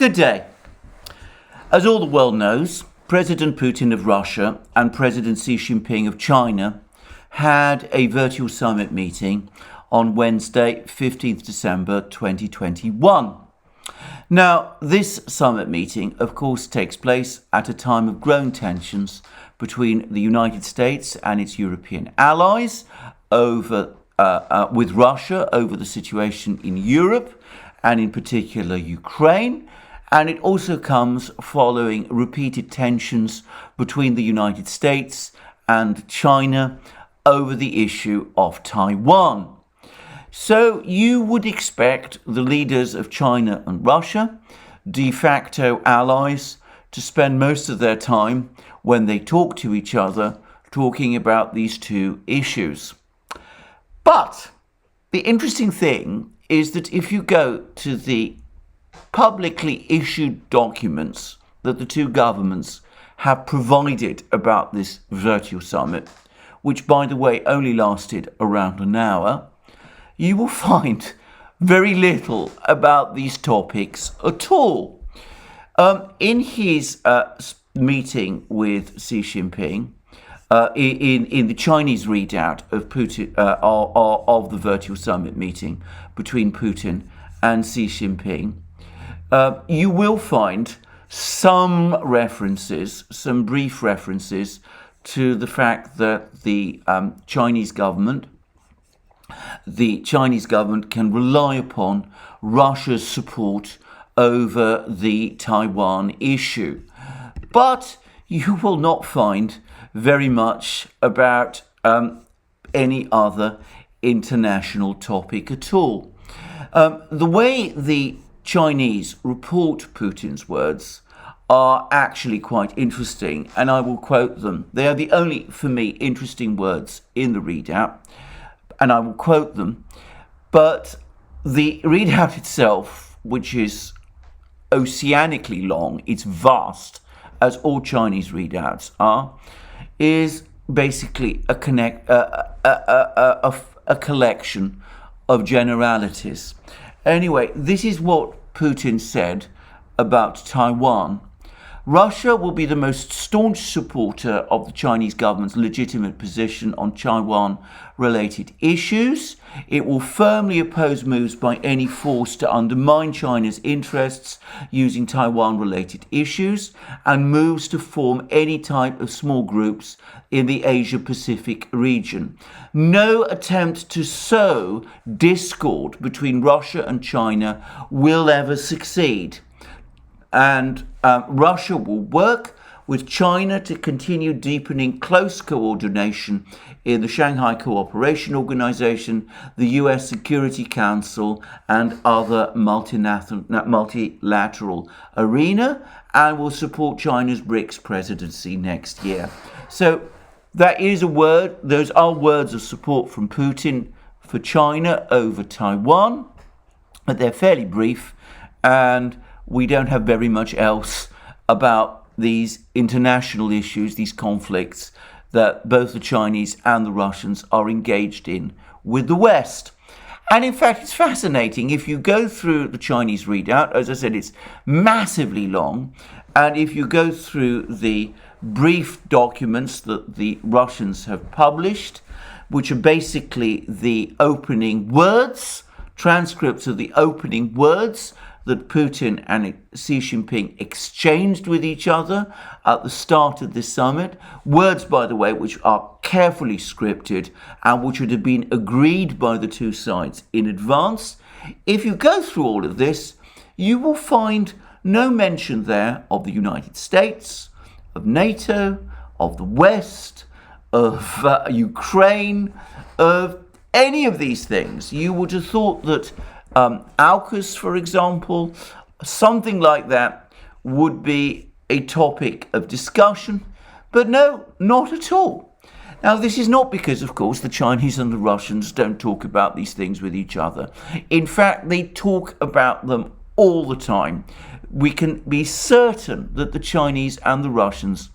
Good day. As all the world knows, President Putin of Russia and President Xi Jinping of China had a virtual summit meeting on Wednesday, 15th December 2021. Now, this summit meeting, of course, takes place at a time of growing tensions between the United States and its European allies with Russia over the situation in Europe and in particular Ukraine. And it also comes following repeated tensions between the United States and China over the issue of Taiwan. So you would expect the leaders of China and Russia, de facto allies, to spend most of their time when they talk to each other talking about these two issues. But the interesting thing is that if you go to the publicly issued documents that the two governments have provided about this virtual summit, which, by the way, only lasted around an hour, you will find very little about these topics at all. In his meeting with Xi Jinping, in the Chinese readout of Putin of the virtual summit meeting between Putin and Xi Jinping, you will find some brief references to the fact that the Chinese government can rely upon Russia's support over the Taiwan issue. But you will not find very much about any other international topic at all. The way the Chinese report Putin's words are actually quite interesting, and I will quote them. They are the only, for me, interesting words in the readout, and I will quote them. But the readout itself, which is oceanically long, it's vast, as all Chinese readouts are, is basically a collection of generalities. Anyway, this is what Putin said about Taiwan. Russia will be the most staunch supporter of the Chinese government's legitimate position on Taiwan-related issues. It will firmly oppose moves by any force to undermine China's interests using Taiwan-related issues and moves to form any type of small groups in the Asia-Pacific region. No attempt to sow discord between Russia and China will ever succeed. And Russia will work with China to continue deepening close coordination in the Shanghai Cooperation Organization, the US Security Council, and other multilateral arena, and will support China's BRICS presidency next year. So that is those are words of support from Putin for China over Taiwan, but they're fairly brief, and we don't have very much else about these international issues, these conflicts that both the Chinese and the Russians are engaged in with the West. And in fact, it's fascinating. If you go through the Chinese readout, as I said, it's massively long. And if you go through the brief documents that the Russians have published, which are basically the opening words, transcripts of the opening words that Putin and Xi Jinping exchanged with each other at the start of this summit. Words, by the way, which are carefully scripted and which would have been agreed by the two sides in advance. If you go through all of this, you will find no mention there of the United States, of NATO, of the West, of Ukraine, of any of these things. You would have thought that AUKUS, for example, something like that would be a topic of discussion, but no, not at all. Now, this is not because, of course, the Chinese and the Russians don't talk about these things with each other. In fact, they talk about them all the time. We can be certain that the Chinese and the Russians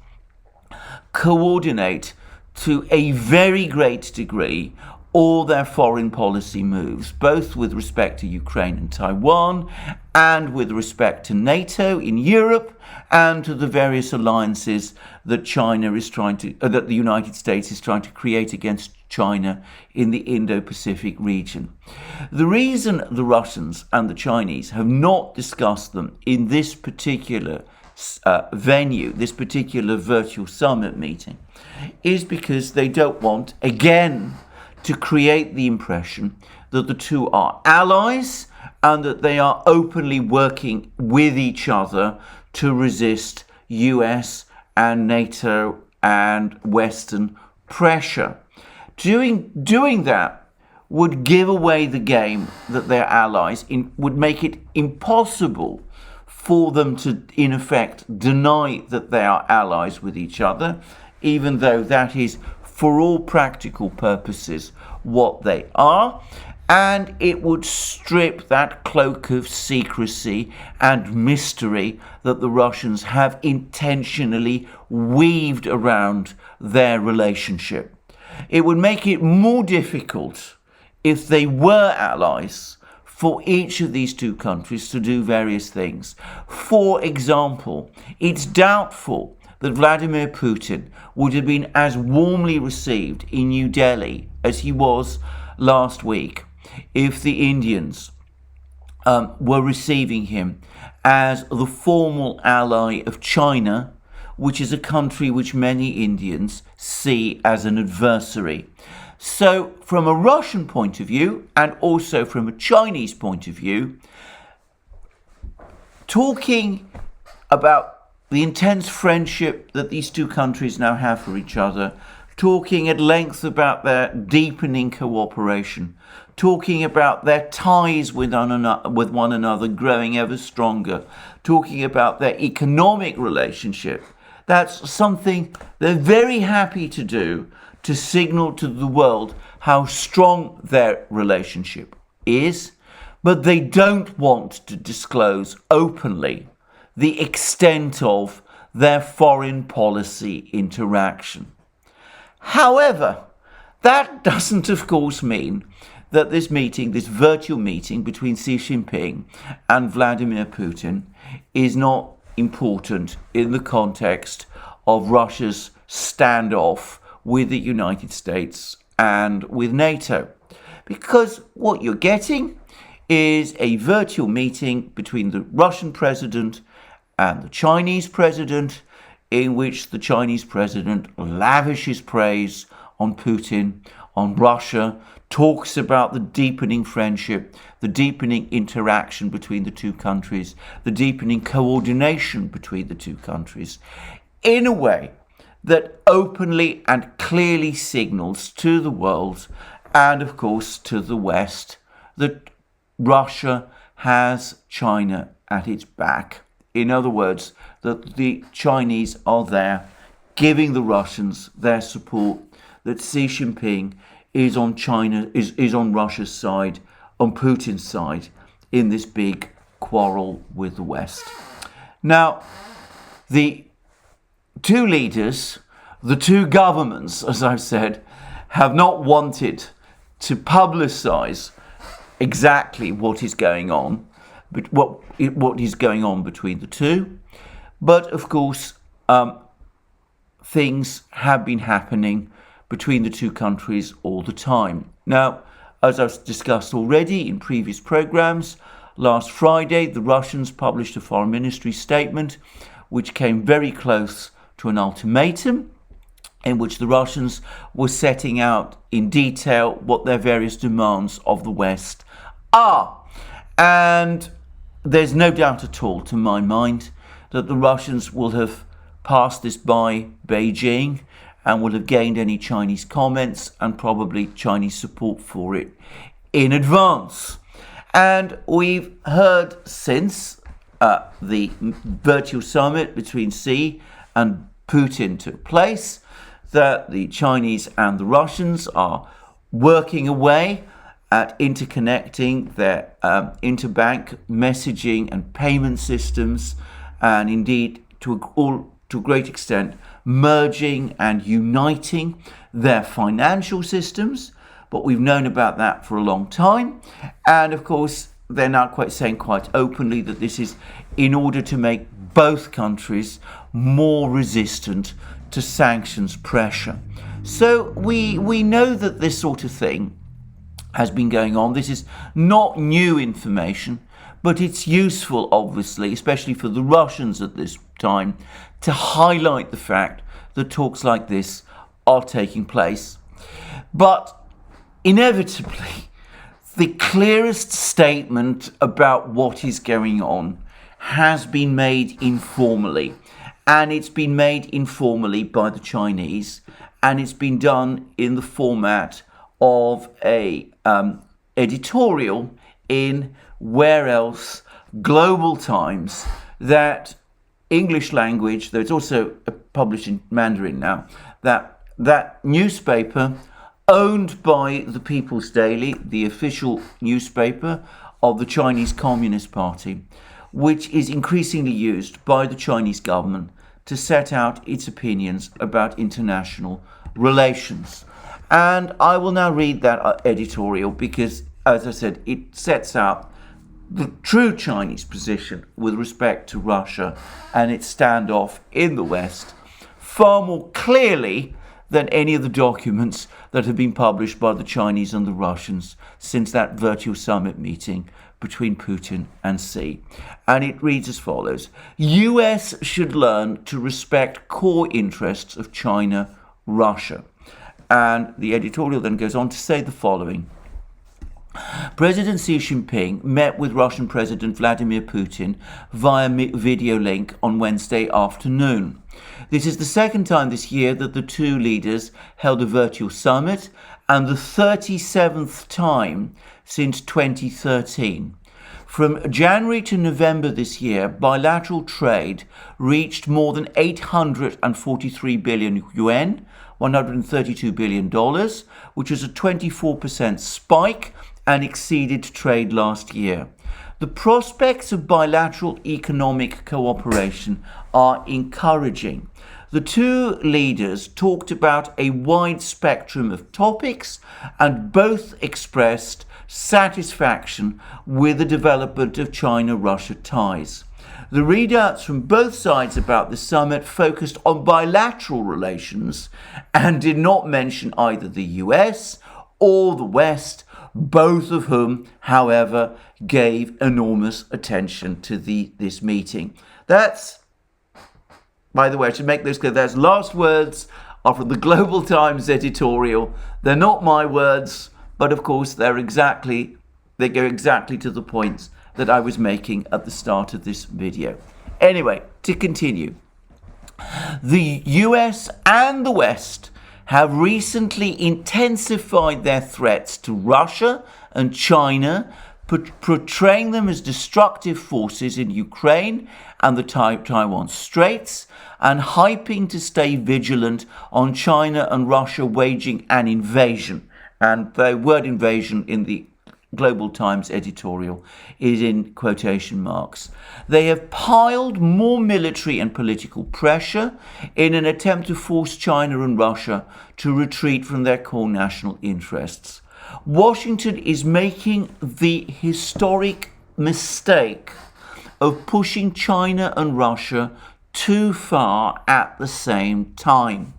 coordinate to a very great degree all their foreign policy moves, both with respect to Ukraine and Taiwan, and with respect to NATO in Europe, and to the various alliances that that the United States is trying to create against China in the Indo-Pacific region. The reason the Russians and the Chinese have not discussed them in this particular venue, this particular virtual summit meeting, is because they don't want, again, to create the impression that the two are allies and that they are openly working with each other to resist US and NATO and Western pressure. Doing that would give away the game that they're allies, would make it impossible for them to, in effect, deny that they are allies with each other, even though that is, for all practical purposes, what they are. And it would strip that cloak of secrecy and mystery that the Russians have intentionally weaved around their relationship. It would make it more difficult, if they were allies, for each of these two countries to do various things. For example, it's doubtful that Vladimir Putin would have been as warmly received in New Delhi as he was last week if the Indians were receiving him as the formal ally of China, which is a country which many Indians see as an adversary. So from a Russian point of view, and also from a Chinese point of view, talking about the intense friendship that these two countries now have for each other, talking at length about their deepening cooperation, talking about their ties with one another growing ever stronger, talking about their economic relationship. That's something they're very happy to do to signal to the world how strong their relationship is, but they don't want to disclose openly the extent of their foreign policy interaction. However, that doesn't, of course, mean that this virtual meeting between Xi Jinping and Vladimir Putin is not important in the context of Russia's standoff with the United States and with NATO. Because what you're getting is a virtual meeting between the Russian president and the Chinese president, in which the Chinese president lavishes praise on Putin, on Russia, talks about the deepening friendship, the deepening interaction between the two countries, the deepening coordination between the two countries, in a way that openly and clearly signals to the world, and of course to the West, that Russia has China at its back. In other words, that the Chinese are there giving the Russians their support, that Xi Jinping is on Russia's side, on Putin's side, in this big quarrel with the West. Now, the two leaders, the two governments, as I've said, have not wanted to publicize exactly what is going on, but what is going on between the two. But of course, things have been happening between the two countries all the time. Now, as I've discussed already in previous programs, last Friday the Russians published a foreign ministry statement which came very close to an ultimatum, in which the Russians were setting out in detail what their various demands of the West are. And there's no doubt at all, to my mind, that the Russians will have passed this by Beijing and will have gained any Chinese comments and probably Chinese support for it in advance. And we've heard since the virtual summit between Xi and Putin took place that the Chinese and the Russians are working away at interconnecting their interbank messaging and payment systems, and indeed to a great extent merging and uniting their financial systems, but we've known about that for a long time. And of course, they're now saying quite openly that this is in order to make both countries more resistant to sanctions pressure. So we know that this sort of thing has been going on. This is not new information, but it's useful, obviously, especially for the Russians at this time, to highlight the fact that talks like this are taking place. But inevitably, the clearest statement about what is going on has been made informally. And it's been made informally by the Chinese. And it's been done in the format of a editorial in where else? Global Times, that English language, though it's also published in Mandarin now, that newspaper owned by the People's Daily, the official newspaper of the Chinese Communist Party, which is increasingly used by the Chinese government to set out its opinions about international relations. And I will now read that editorial because, as I said, it sets out the true Chinese position with respect to Russia and its standoff in the West far more clearly than any of the documents that have been published by the Chinese and the Russians since that virtual summit meeting between Putin and Xi. And it reads as follows: US should learn to respect core interests of China, Russia. And the editorial then goes on to say the following. President Xi Jinping met with Russian President Vladimir Putin via video link on Wednesday afternoon. This is the second time this year that the two leaders held a virtual summit and the 37th time since 2013. From January to November this year, bilateral trade reached more than 843 billion yuan, $132 billion, which is a 24% spike and exceeded trade last year. The prospects of bilateral economic cooperation are encouraging. The two leaders talked about a wide spectrum of topics and both expressed satisfaction with the development of China-Russia ties. The readouts from both sides about the summit focused on bilateral relations and did not mention either the US or the West, both of whom, however, gave enormous attention to this meeting. That's, by the way, I should make this clear, those last words are from the Global Times editorial. They're not my words, but of course they go exactly to the points that I was making at the start of this video. Anyway, to continue. The US and the West have recently intensified their threats to Russia and China, portraying them as destructive forces in Ukraine and the Taiwan Straits, and hyping to stay vigilant on China and Russia waging an invasion. And the word invasion in the Global Times editorial is in quotation marks. They have piled more military and political pressure in an attempt to force China and Russia to retreat from their core national interests. Washington is making the historic mistake of pushing China and Russia too far at the same time.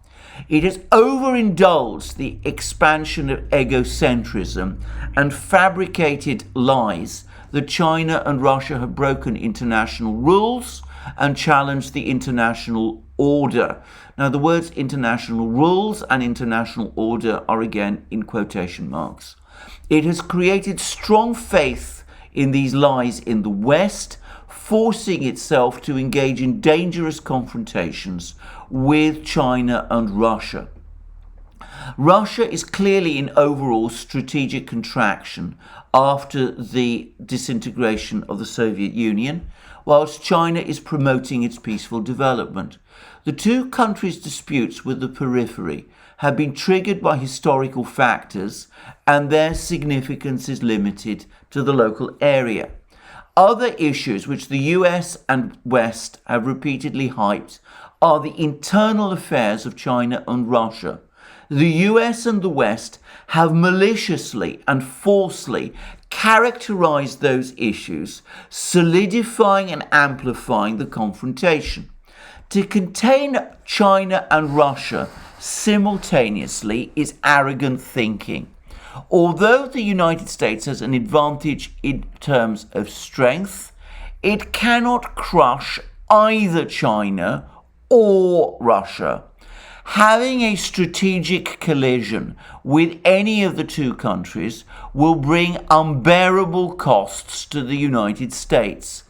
It has overindulged the expansion of egocentrism and fabricated lies that China and Russia have broken international rules and challenged the international order. Now, the words international rules and international order are again in quotation marks. It has created strong faith in these lies in the West, forcing itself to engage in dangerous confrontations with China and Russia. Russia is clearly in overall strategic contraction after the disintegration of the Soviet Union, whilst China is promoting its peaceful development. The two countries' disputes with the periphery have been triggered by historical factors, and their significance is limited to the local area. Other issues which the US and West have repeatedly hyped are the internal affairs of China and Russia. the US and the West have maliciously and falsely characterized those issues, solidifying and amplifying the confrontation. To contain China and Russia simultaneously is arrogant thinking. Although the United States has an advantage in terms of strength, it cannot crush either China or Russia. Having a strategic collision with any of the two countries will bring unbearable costs to the United States.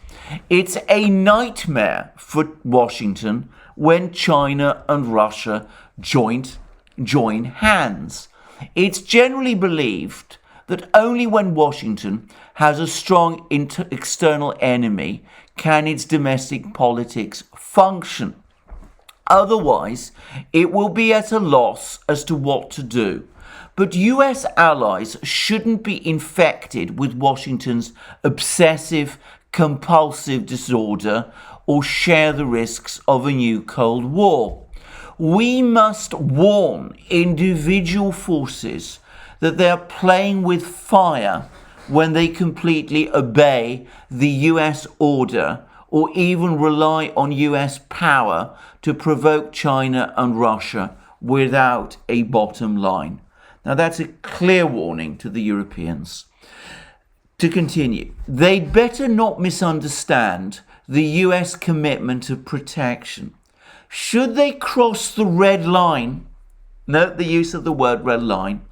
It's a nightmare for Washington when China and Russia join hands. It's generally believed that only when Washington has a strong external enemy can its domestic politics function. Otherwise, it will be at a loss as to what to do. But US allies shouldn't be infected with Washington's obsessive, compulsive disorder or share the risks of a new Cold War. We must warn individual forces that they are playing with fire when they completely obey the US order or even rely on US power to provoke China and Russia without a bottom line. Now that's a clear warning to the Europeans. To continue, they'd better not misunderstand the US commitment to protection. Should they cross the red line, note the use of the word red line,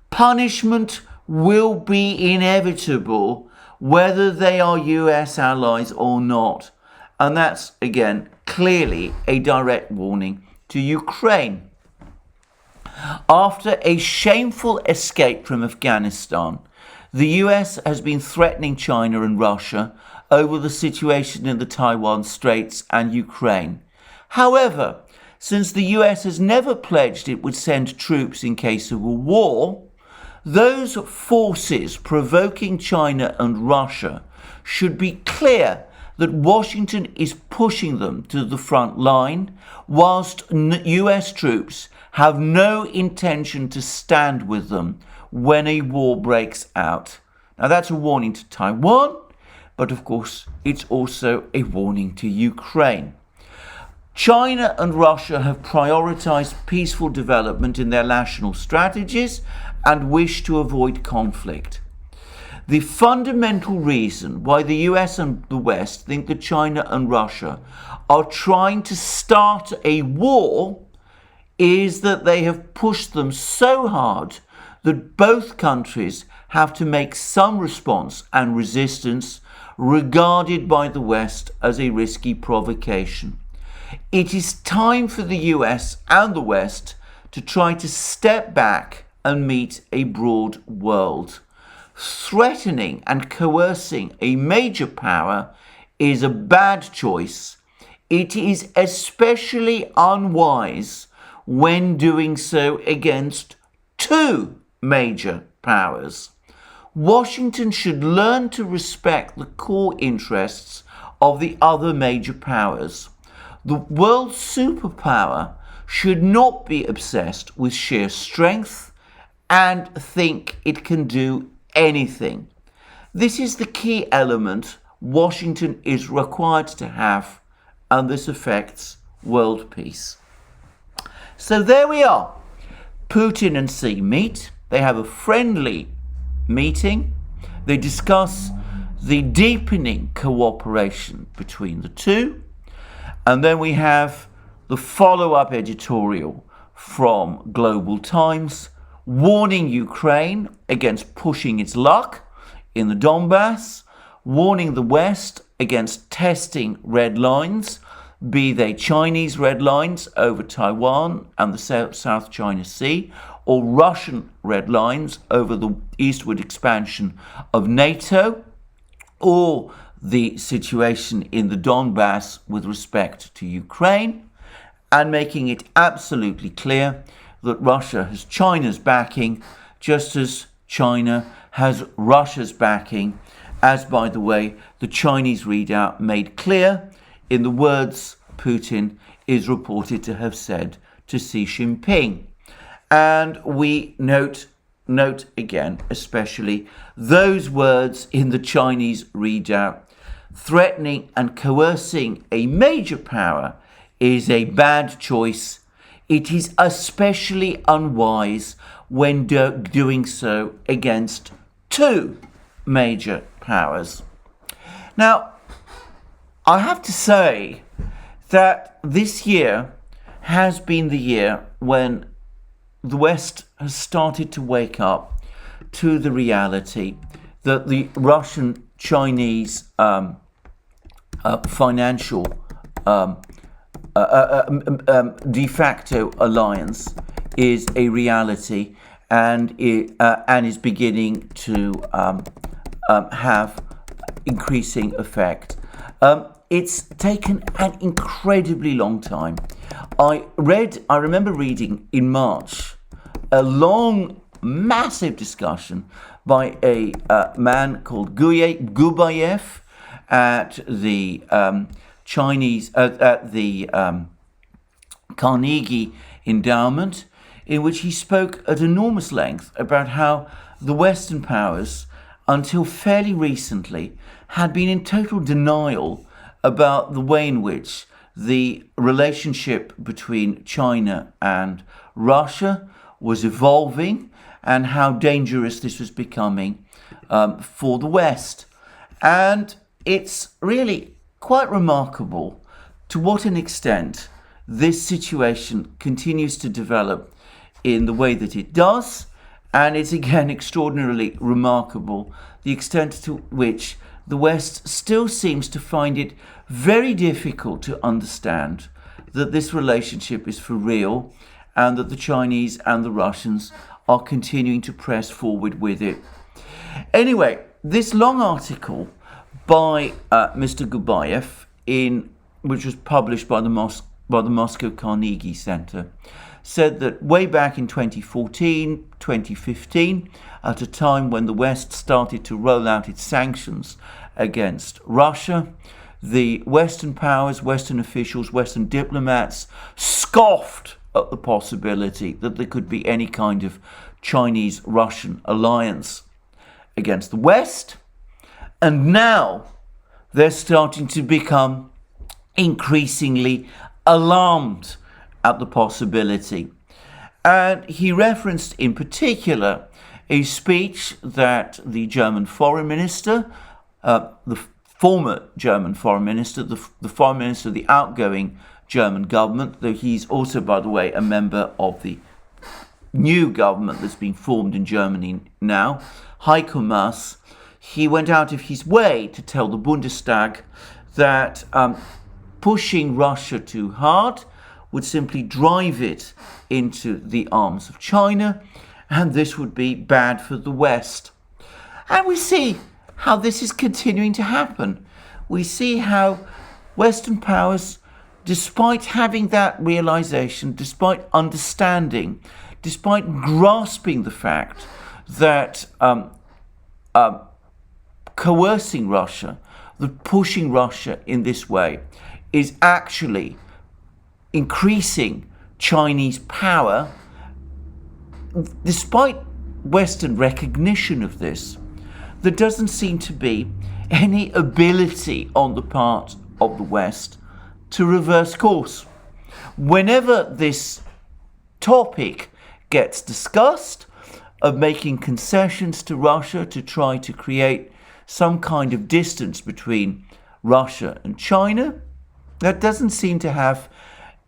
punishment will be inevitable whether they are US allies or not. And that's, again, clearly a direct warning to Ukraine. After a shameful escape from Afghanistan, the US has been threatening China and Russia over the situation in the Taiwan Straits and Ukraine. However, since the US has never pledged it would send troops in case of a war, those forces provoking China and Russia should be clear that Washington is pushing them to the front line, whilst US troops have no intention to stand with them when a war breaks out. Now that's a warning to Taiwan, but of course it's also a warning to Ukraine. China and Russia have prioritized peaceful development in their national strategies and wish to avoid conflict. The fundamental reason why the US and the West think that China and Russia are trying to start a war is that they have pushed them so hard that both countries have to make some response and resistance, regarded by the West as a risky provocation. It is time for the US and the West to try to step back and meet a broad world. Threatening and coercing a major power is a bad choice. It is especially unwise when doing so against two major powers. Washington should learn to respect the core interests of the other major powers. The world superpower should not be obsessed with sheer strength and think it can do anything. This is the key element Washington is required to have, and this affects world peace. So there we are. Putin and Xi meet. They have a friendly meeting. They discuss the deepening cooperation between the two. And then we have the follow-up editorial from Global Times warning Ukraine against pushing its luck in the Donbass, warning the West against testing red lines, be they Chinese red lines over Taiwan and the South China Sea, or Russian red lines over the eastward expansion of NATO, or the situation in the Donbass with respect to Ukraine, and making it absolutely clear that Russia has China's backing, just as China has Russia's backing, as, by the way, the Chinese readout made clear in the words Putin is reported to have said to Xi Jinping. And we note again, especially those words in the Chinese readout: threatening and coercing a major power is a bad choice. It is especially unwise when doing so against two major powers. Now, I have to say that this year has been the year when the West has started to wake up to the reality that the Russian-Chinese financial de facto alliance is a reality and is beginning to have increasing effect. It's taken an incredibly long time. I remember reading in March a long, massive discussion by a man called Gubayev at the Carnegie Endowment, in which he spoke at enormous length about how the Western powers, until fairly recently, had been in total denial about the way in which the relationship between China and Russia was evolving and how dangerous this was becoming for the West. And it's really quite remarkable to what an extent this situation continues to develop in the way that it does. And it's again extraordinarily remarkable the extent to which the West still seems to find it very difficult to understand that this relationship is for real and that the Chinese and the Russians are continuing to press forward with it. Anyway, this long article by Mr. Gubayev, which was published by the Moscow Carnegie Center, said that way back in 2014, 2015, at a time when the West started to roll out its sanctions against Russia, the Western powers, Western officials, Western diplomats scoffed at the possibility that there could be any kind of Chinese-Russian alliance against the West. And now they're starting to become increasingly alarmed at the possibility. And he referenced in particular a speech that the German foreign minister, the former German foreign minister, the foreign minister of the outgoing German government, though he's also, by the way, a member of the new government that's been formed in Germany now, Heiko Maas, he went out of his way to tell the Bundestag that pushing Russia too hard would simply drive it into the arms of China, and this would be bad for the West. And we see how this is continuing to happen. We see how Western powers, despite having that realization, despite understanding, despite grasping the fact that coercing Russia, that pushing Russia in this way is actually increasing Chinese power, despite Western recognition of this, there doesn't seem to be any ability on the part of the West to reverse course. Whenever this topic gets discussed, of making concessions to Russia to try to create some kind of distance between Russia and China, that doesn't seem to have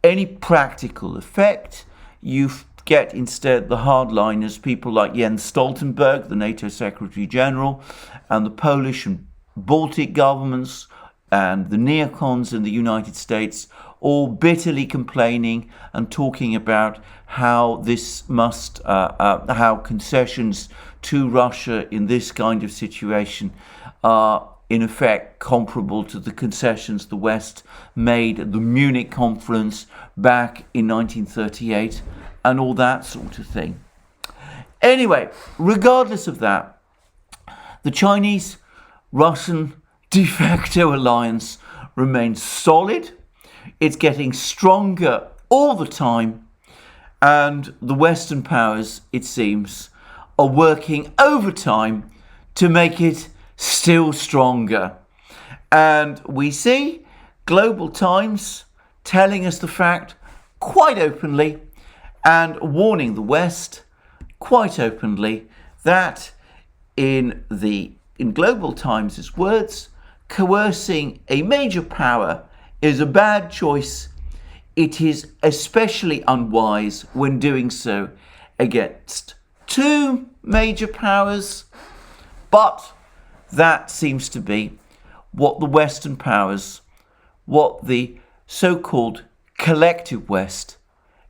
any practical effect. You get instead the hardliners, people like Jens Stoltenberg, the NATO Secretary General, and the Polish and Baltic governments, and the neocons in the United States, all bitterly complaining and talking about how how concessions to Russia in this kind of situation are in effect comparable to the concessions the West made at the Munich conference back in 1938 and all that sort of thing. Anyway, regardless of that, the Chinese-Russian de facto alliance remains solid. It's getting stronger all the time. And the Western powers, it seems, are working overtime to make it still stronger. And we see Global Times telling us the fact quite openly and warning the West quite openly that in Global Times' words, coercing a major power is a bad choice. It is especially unwise when doing so against two major powers. But that seems to be what the Western powers, what the so-called collective West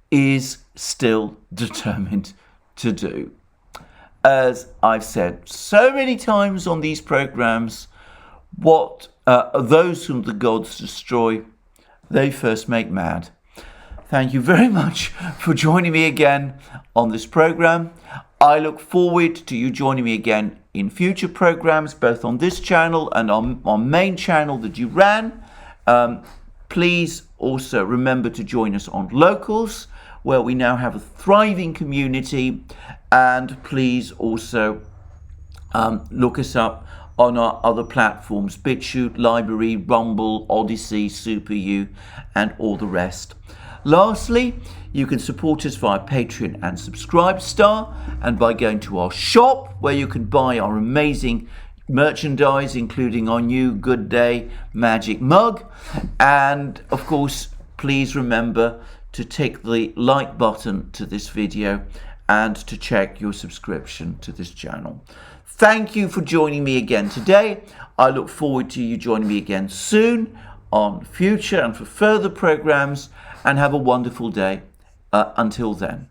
is still determined to do. As I've said so many times on these programs, what those whom the gods destroy, they first make mad. Thank you very much for joining me again on this program. I look forward to you joining me again in future programs, both on this channel and on our main channel, the Duran. Please also remember to join us on Locals, where we now have a thriving community. And please also look us up on our other platforms, BitChute, Library, Rumble, ODYSEE, SuperU, and all the rest. Lastly, you can support us via Patreon and Subscribestar, and by going to our shop, where you can buy our amazing merchandise, including our new Good Day Magic mug. And of course, please remember to tick the like button to this video and to check your subscription to this channel. Thank you for joining me again today. I look forward to you joining me again soon on future and for further programs, and have a wonderful day until then.